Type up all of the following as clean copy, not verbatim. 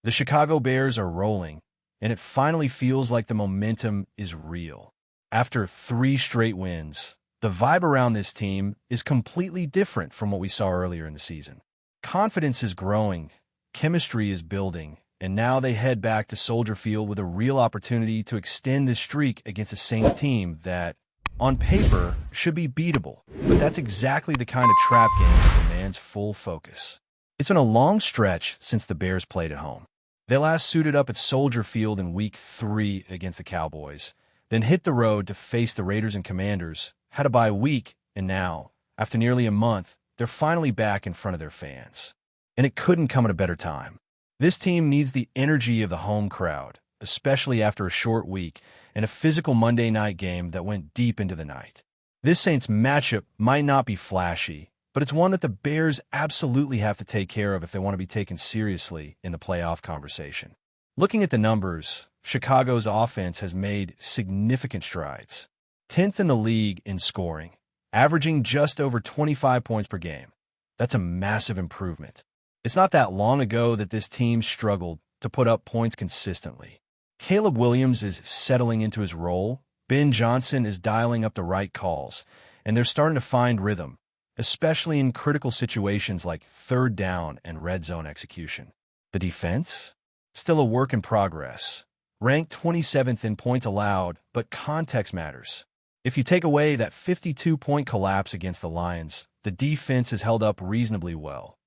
The Chicago Bears are rolling, and it finally feels like the momentum is real. After 3 straight wins, the vibe around this team is completely different from what we saw earlier in the season. Confidence is growing, chemistry is building, and now they head back to Soldier Field with a real opportunity to extend this streak against a Saints team that, on paper, should be beatable. But that's exactly the kind of trap game that demands full focus. It's been a long stretch since the Bears played at home. They last suited up at Soldier Field in Week 3 against the Cowboys, then hit the road to face the Raiders and Commanders, had a bye week, and now, after nearly a month, they're finally back in front of their fans. And it couldn't come at a better time. This team needs the energy of the home crowd, especially after a short week and a physical Monday night game that went deep into the night. This Saints matchup might not be flashy, but it's one that the Bears absolutely have to take care of if they want to be taken seriously in the playoff conversation. Looking at the numbers, Chicago's offense has made significant strides. 10th in the league in scoring, averaging just over 25 points per game. That's a massive improvement. It's not that long ago that this team struggled to put up points consistently. Caleb Williams is settling into his role, Ben Johnson is dialing up the right calls, and they're starting to find rhythm, especially in critical situations like third down and red zone execution. The defense? Still a work in progress. Ranked 27th in points allowed, but context matters. If you take away that 52-point collapse against the Lions, the defense has held up reasonably well,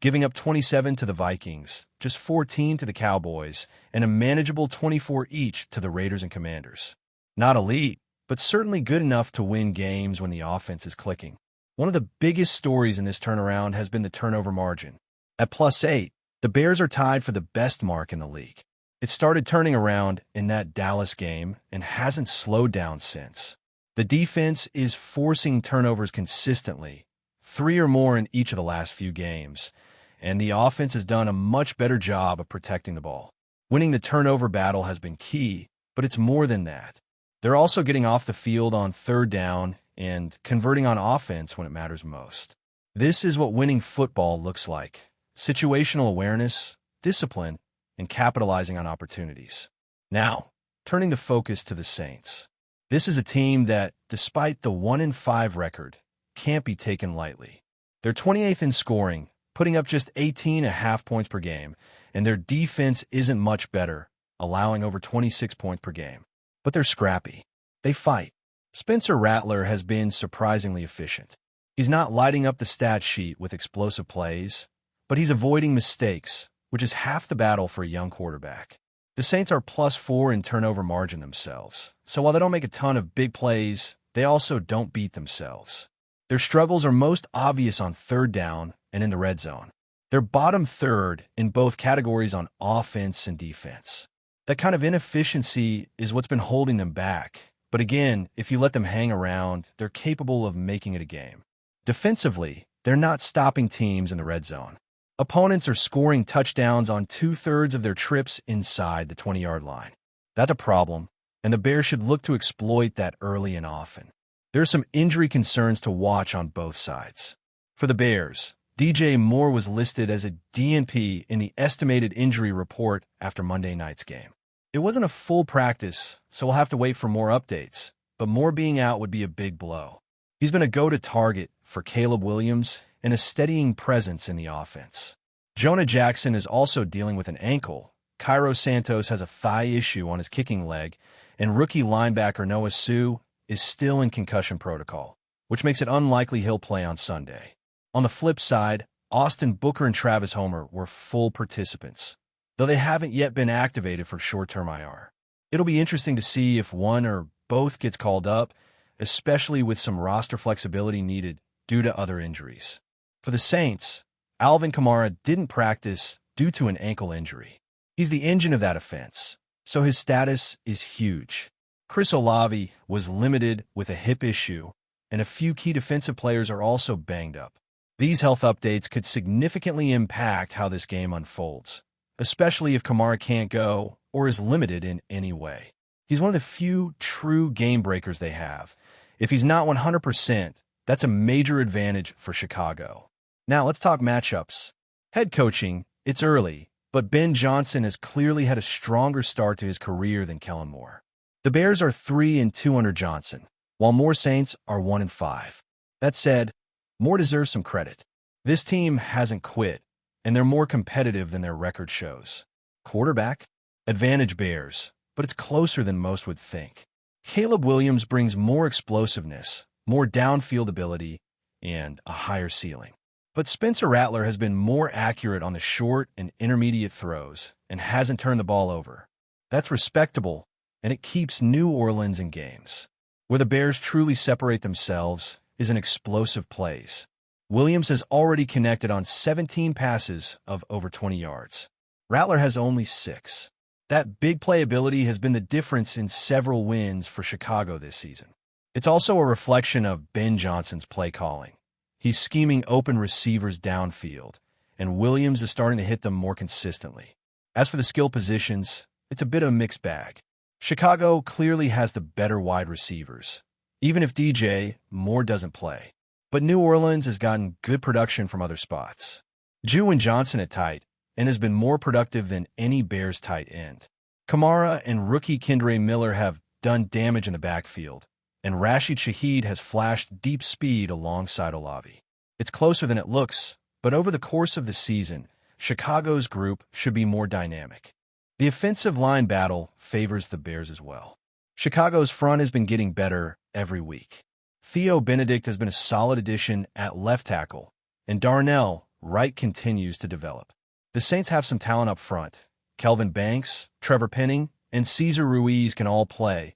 giving up 27 to the Vikings, just 14 to the Cowboys, and a manageable 24 each to the Raiders and Commanders. Not elite, but certainly good enough to win games when the offense is clicking. One of the biggest stories in this turnaround has been the turnover margin. At +8, the Bears are tied for the best mark in the league. It started turning around in that Dallas game and hasn't slowed down since. The defense is forcing turnovers consistently, 3 or more in each of the last few games, and the offense has done a much better job of protecting the ball. Winning the turnover battle has been key, but it's more than that. They're also getting off the field on third down and converting on offense when it matters most. This is what winning football looks like: situational awareness, discipline, and capitalizing on opportunities. Now, turning the focus to the Saints. This is a team that, despite the 1-5 record, can't be taken lightly. They're 28th in scoring, putting up just 18.5 points per game, and their defense isn't much better, allowing over 26 points per game. But they're scrappy. They fight. Spencer Rattler has been surprisingly efficient. He's not lighting up the stat sheet with explosive plays, but he's avoiding mistakes, which is half the battle for a young quarterback. The Saints are +4 in turnover margin themselves, so while they don't make a ton of big plays, they also don't beat themselves. Their struggles are most obvious on third down and in the red zone. They're bottom third in both categories on offense and defense. That kind of inefficiency is what's been holding them back. But again, if you let them hang around, they're capable of making it a game. Defensively, they're not stopping teams in the red zone. Opponents are scoring touchdowns on 2/3 of their trips inside the 20-yard line. That's a problem, and the Bears should look to exploit that early and often. There are some injury concerns to watch on both sides. For the Bears, DJ Moore was listed as a DNP in the estimated injury report after Monday night's game. It wasn't a full practice, so we'll have to wait for more updates, but Moore being out would be a big blow. He's been a go-to target for Caleb Williams and a steadying presence in the offense. Jonah Jackson is also dealing with an ankle. Cairo Santos has a thigh issue on his kicking leg, and rookie linebacker Noah Sue is still in concussion protocol, which makes it unlikely he'll play on Sunday. On the flip side, Austin Booker and Travis Homer were full participants, though they haven't yet been activated for short-term IR. It'll be interesting to see if one or both gets called up, especially with some roster flexibility needed due to other injuries. For the Saints, Alvin Kamara didn't practice due to an ankle injury. He's the engine of that offense, so his status is huge. Chris Olave was limited with a hip issue, and a few key defensive players are also banged up. These health updates could significantly impact how this game unfolds, especially if Kamara can't go or is limited in any way. He's one of the few true game breakers they have. If he's not 100%, that's a major advantage for Chicago. Now let's talk matchups. Head coaching, it's early, but Ben Johnson has clearly had a stronger start to his career than Kellen Moore. The Bears are 3-2 under Johnson, while Moore Saints are 1-5. That said, Moore deserves some credit. This team hasn't quit, and they're more competitive than their record shows. Quarterback? Advantage Bears, but it's closer than most would think. Caleb Williams brings more explosiveness, more downfield ability, and a higher ceiling. But Spencer Rattler has been more accurate on the short and intermediate throws and hasn't turned the ball over. That's respectable, and it keeps New Orleans in games. Where the Bears truly separate themselves is in explosive plays. Williams has already connected on 17 passes of over 20 yards. Rattler has only 6. That big playability has been the difference in several wins for Chicago this season. It's also a reflection of Ben Johnson's play calling. He's scheming open receivers downfield, and Williams is starting to hit them more consistently. As for the skill positions, it's a bit of a mixed bag. Chicago clearly has the better wide receivers, even if DJ Moore doesn't play. But New Orleans has gotten good production from other spots. Jew and Johnson at tight, and has been more productive than any Bears tight end. Kamara and rookie Kendre Miller have done damage in the backfield, and Rashid Shaheed has flashed deep speed alongside Olave. It's closer than it looks, but over the course of the season, Chicago's group should be more dynamic. The offensive line battle favors the Bears as well. Chicago's front has been getting better every week. Theo Benedict has been a solid addition at left tackle, and Darnell Wright continues to develop. The Saints have some talent up front. Kelvin Banks, Trevor Penning, and Cesar Ruiz can all play,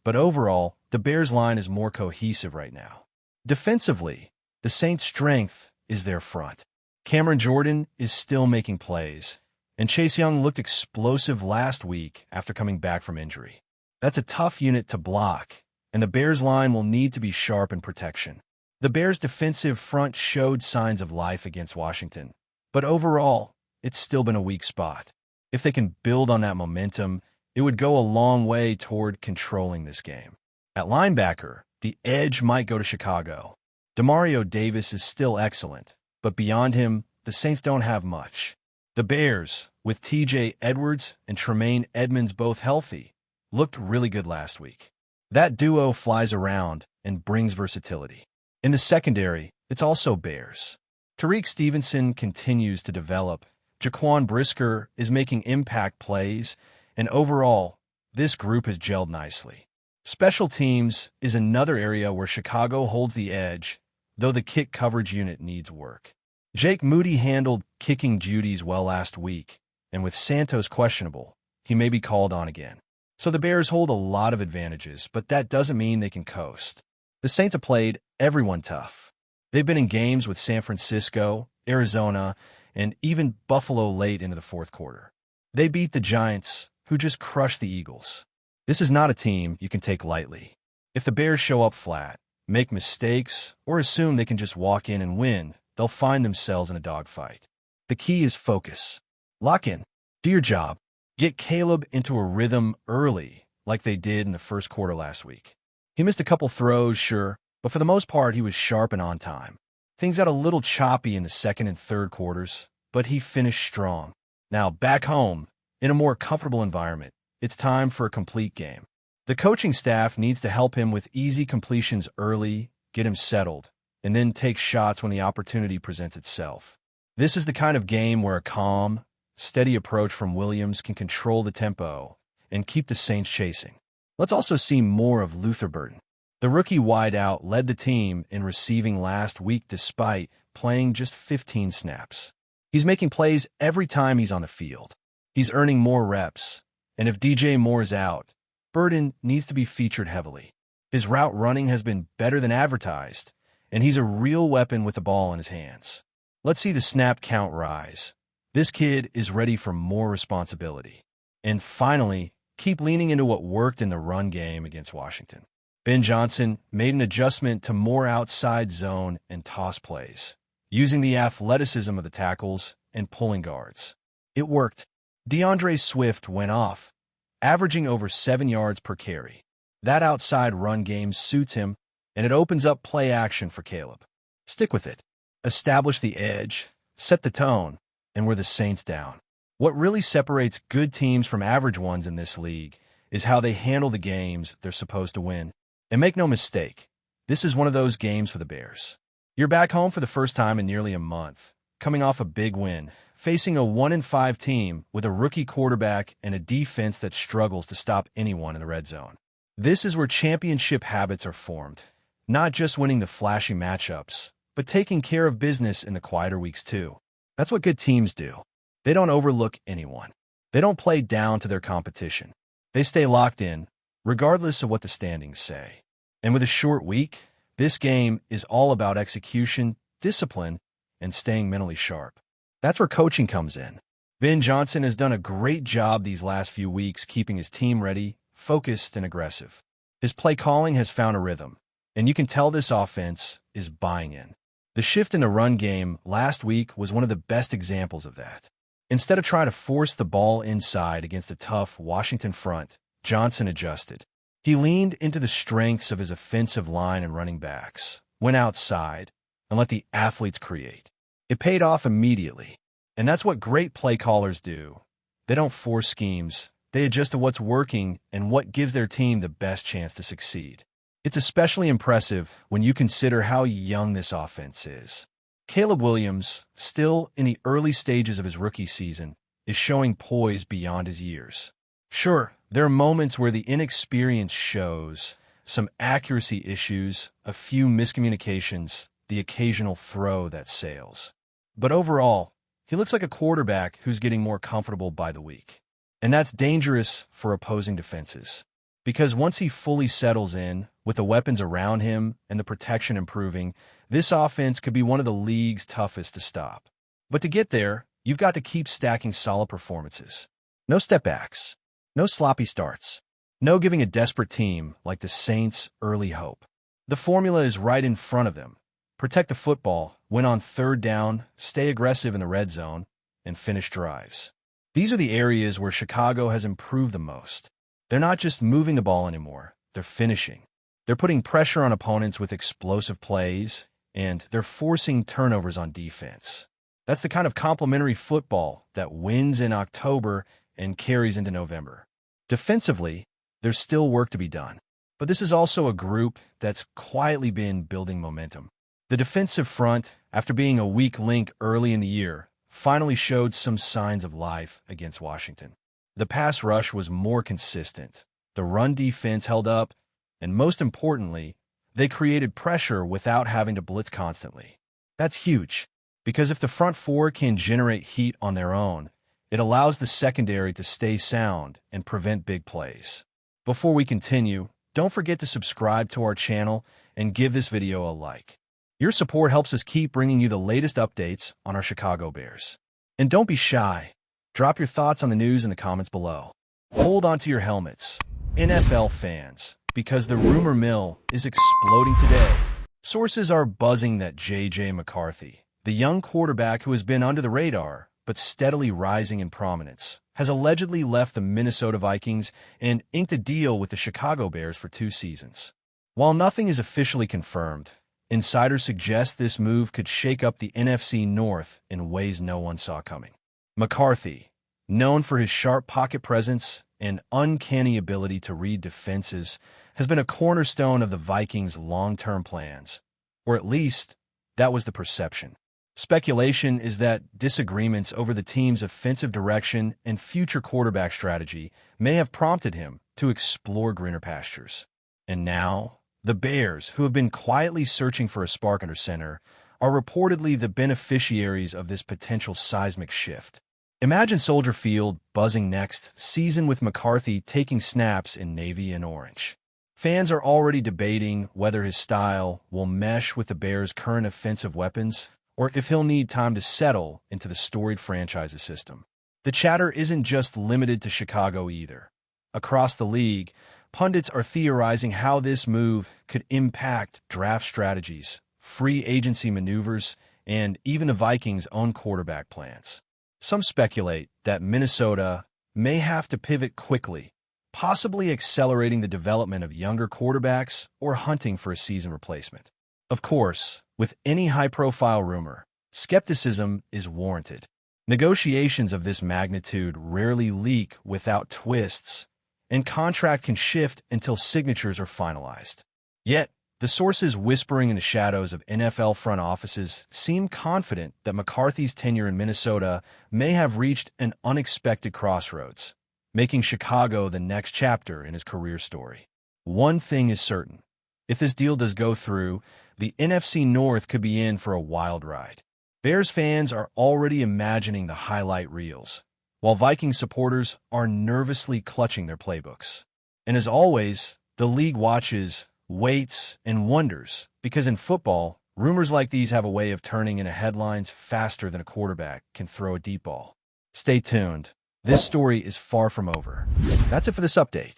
but overall, the Bears' line is more cohesive right now. Defensively, the Saints' strength is their front. Cameron Jordan is still making plays, and Chase Young looked explosive last week after coming back from injury. That's a tough unit to block, and the Bears' line will need to be sharp in protection. The Bears' defensive front showed signs of life against Washington, but overall, it's still been a weak spot. If they can build on that momentum, it would go a long way toward controlling this game. At linebacker, the edge might go to Chicago. Demario Davis is still excellent, but beyond him, the Saints don't have much. The Bears, with TJ Edwards and Tremaine Edmonds both healthy, looked really good last week. That duo flies around and brings versatility. In the secondary, it's also Bears. Tariq Stevenson continues to develop. Jaquan Brisker is making impact plays, and overall, this group has gelled nicely. Special teams is another area where Chicago holds the edge, though the kick coverage unit needs work. Jake Moody handled kicking duties well last week, and with Santos questionable, he may be called on again. So the Bears hold a lot of advantages, but that doesn't mean they can coast. The Saints have played everyone tough. They've been in games with San Francisco, Arizona, and even Buffalo late into the fourth quarter. They beat the Giants, who just crushed the Eagles. This is not a team you can take lightly. If the Bears show up flat, make mistakes, or assume they can just walk in and win, they'll find themselves in a dogfight. The key is focus. Lock in. Do your job. Get Caleb into a rhythm early, like they did in the first quarter last week. He missed a couple throws, sure, but for the most part, he was sharp and on time. Things got a little choppy in the second and third quarters, but he finished strong. Now, back home, in a more comfortable environment, it's time for a complete game. The coaching staff needs to help him with easy completions early, get him settled, and then take shots when the opportunity presents itself. This is the kind of game where a calm, steady approach from Williams can control the tempo and keep the Saints chasing. Let's also see more of Luther Burden. The rookie wideout led the team in receiving last week despite playing just 15 snaps. He's making plays every time he's on the field. He's earning more reps, and if DJ Moore's out, Burden needs to be featured heavily. His route running has been better than advertised, and he's a real weapon with the ball in his hands. Let's see the snap count rise. This kid is ready for more responsibility. And finally, keep leaning into what worked in the run game against Washington. Ben Johnson made an adjustment to more outside zone and toss plays, using the athleticism of the tackles and pulling guards. It worked. DeAndre Swift went off, averaging over 7 yards per carry. That outside run game suits him, and it opens up play action for Caleb. Stick with it. Establish the edge, set the tone, and we're the Saints down. What really separates good teams from average ones in this league is how they handle the games they're supposed to win. And make no mistake, this is one of those games for the Bears. You're back home for the first time in nearly a month, coming off a big win, facing a 1-5 team with a rookie quarterback and a defense that struggles to stop anyone in the red zone. This is where championship habits are formed, not just winning the flashy matchups, but taking care of business in the quieter weeks too. That's what good teams do. They don't overlook anyone. They don't play down to their competition. They stay locked in, regardless of what the standings say. And with a short week, this game is all about execution, discipline, and staying mentally sharp. That's where coaching comes in. Ben Johnson has done a great job these last few weeks keeping his team ready, focused, and aggressive. His play calling has found a rhythm, and you can tell this offense is buying in. The shift in the run game last week was one of the best examples of that. Instead of trying to force the ball inside against a tough Washington front, Johnson adjusted. He leaned into the strengths of his offensive line and running backs, went outside, and let the athletes create. It paid off immediately. And that's what great play callers do. They don't force schemes. They adjust to what's working and what gives their team the best chance to succeed. It's especially impressive when you consider how young this offense is. Caleb Williams, still in the early stages of his rookie season, is showing poise beyond his years. Sure, there are moments where the inexperience shows, some accuracy issues, a few miscommunications, the occasional throw that sails. But overall, he looks like a quarterback who's getting more comfortable by the week. And that's dangerous for opposing defenses. Because once he fully settles in, with the weapons around him and the protection improving, this offense could be one of the league's toughest to stop. But to get there, you've got to keep stacking solid performances. No step-backs. No sloppy starts. No giving a desperate team like the Saints early hope. The formula is right in front of them. Protect the football, win on third down, stay aggressive in the red zone, and finish drives. These are the areas where Chicago has improved the most. They're not just moving the ball anymore, they're finishing. They're putting pressure on opponents with explosive plays, and they're forcing turnovers on defense. That's the kind of complementary football that wins in October and carries into November. Defensively, there's still work to be done. But this is also a group that's quietly been building momentum. The defensive front, after being a weak link early in the year, finally showed some signs of life against Washington. The pass rush was more consistent. The run defense held up, and most importantly, they created pressure without having to blitz constantly. That's huge, because if the front four can generate heat on their own, it allows the secondary to stay sound and prevent big plays. Before we continue, don't forget to subscribe to our channel and give this video a like. Your support helps us keep bringing you the latest updates on our Chicago Bears. And don't be shy. Drop your thoughts on the news in the comments below. Hold on to your helmets, NFL fans, because the rumor mill is exploding today. Sources are buzzing that J.J. McCarthy, the young quarterback who has been under the radar but steadily rising in prominence, has allegedly left the Minnesota Vikings and inked a deal with the Chicago Bears for 2 seasons. While nothing is officially confirmed, insiders suggest this move could shake up the NFC North in ways no one saw coming. McCarthy, known for his sharp pocket presence and uncanny ability to read defenses, has been a cornerstone of the Vikings' long-term plans, or at least that was the perception. Speculation is that disagreements over the team's offensive direction and future quarterback strategy may have prompted him to explore greener pastures. And now, the Bears, who have been quietly searching for a spark under center, are reportedly the beneficiaries of this potential seismic shift. Imagine Soldier Field buzzing next season with McCarthy taking snaps in navy and orange. Fans are already debating whether his style will mesh with the Bears' current offensive weapons, or if he'll need time to settle into the storied franchise's system. The chatter isn't just limited to Chicago either. Across the league, pundits are theorizing how this move could impact draft strategies, free agency maneuvers, and even the Vikings' own quarterback plans. Some speculate that Minnesota may have to pivot quickly, possibly accelerating the development of younger quarterbacks or hunting for a season replacement. Of course, with any high-profile rumor, skepticism is warranted. Negotiations of this magnitude rarely leak without twists, and contract can shift until signatures are finalized. Yet, the sources whispering in the shadows of NFL front offices seem confident that McCarthy's tenure in Minnesota may have reached an unexpected crossroads, making Chicago the next chapter in his career story. One thing is certain. If this deal does go through, the NFC North could be in for a wild ride. Bears fans are already imagining the highlight reels, while Viking supporters are nervously clutching their playbooks. And as always, the league watches, waits, and wonders, because in football, rumors like these have a way of turning into headlines faster than a quarterback can throw a deep ball. Stay tuned. This story is far from over. That's it for this update.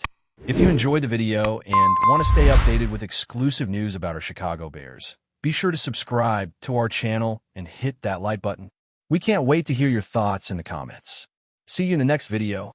If you enjoyed the video and want to stay updated with exclusive news about our Chicago Bears, be sure to subscribe to our channel and hit that like button. We can't wait to hear your thoughts in the comments. See you in the next video.